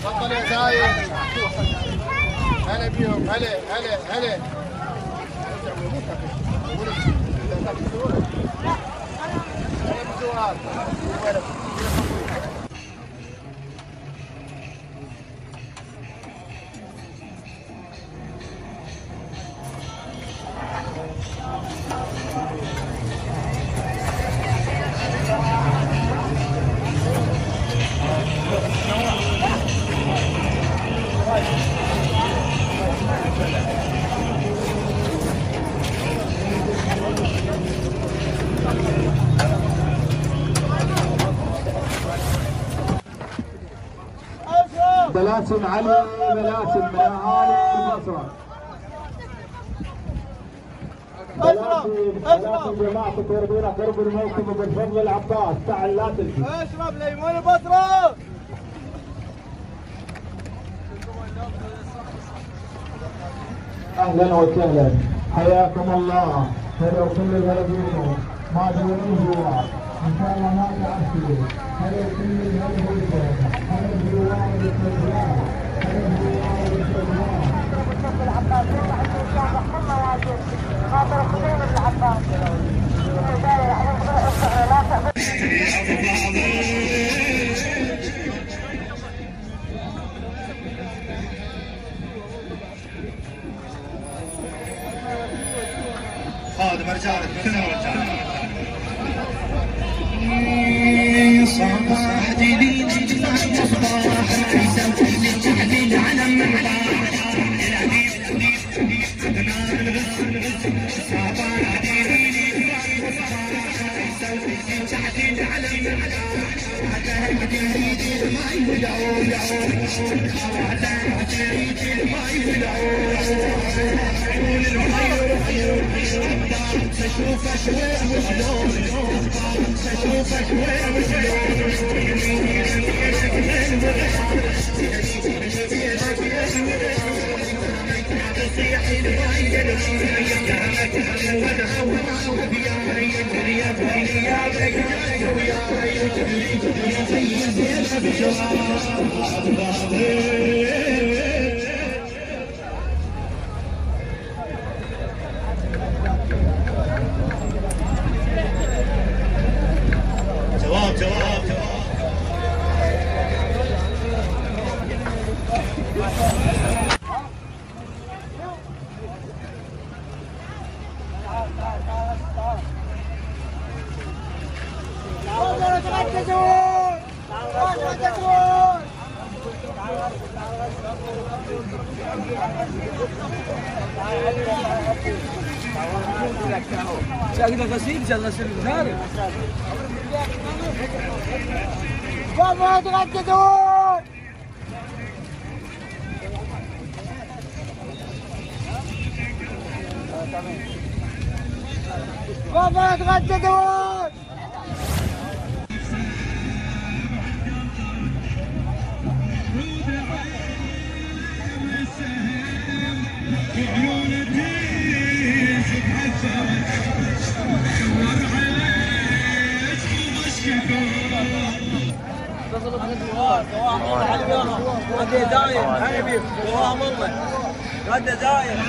تفضل يا زايد. هلا بيهم. هلا. بلاسم علي بلاسم من اهالي البصره. بلاسم جماعتك يرضينا قرب الموكب وبالفضل العباس. تعال لا تلفي. اشرب ليمون البصره. اهلا وسهلا حياكم الله. هلا وكل الهلا بيكم. ما دون جوار ان شاء الله ما تعرفوا. هلا وكل الهلا بيكم. هلا بجوار الاستقلال. هلا بجوار الاستقلال. وشوف العباس يطلع الانسان محمد واجد خاطر خذين العباس. خادم رجالك كلهم رجالك. صباح جديد صباح العيسى للجهد العلم من تشوف شوي وشلون تشوف شوي جواب كذا غسيل جل غسيل ناري. بابا تغددون. بابا تغددون. غدا دايم هلا بيك دوام الله غدا دايم.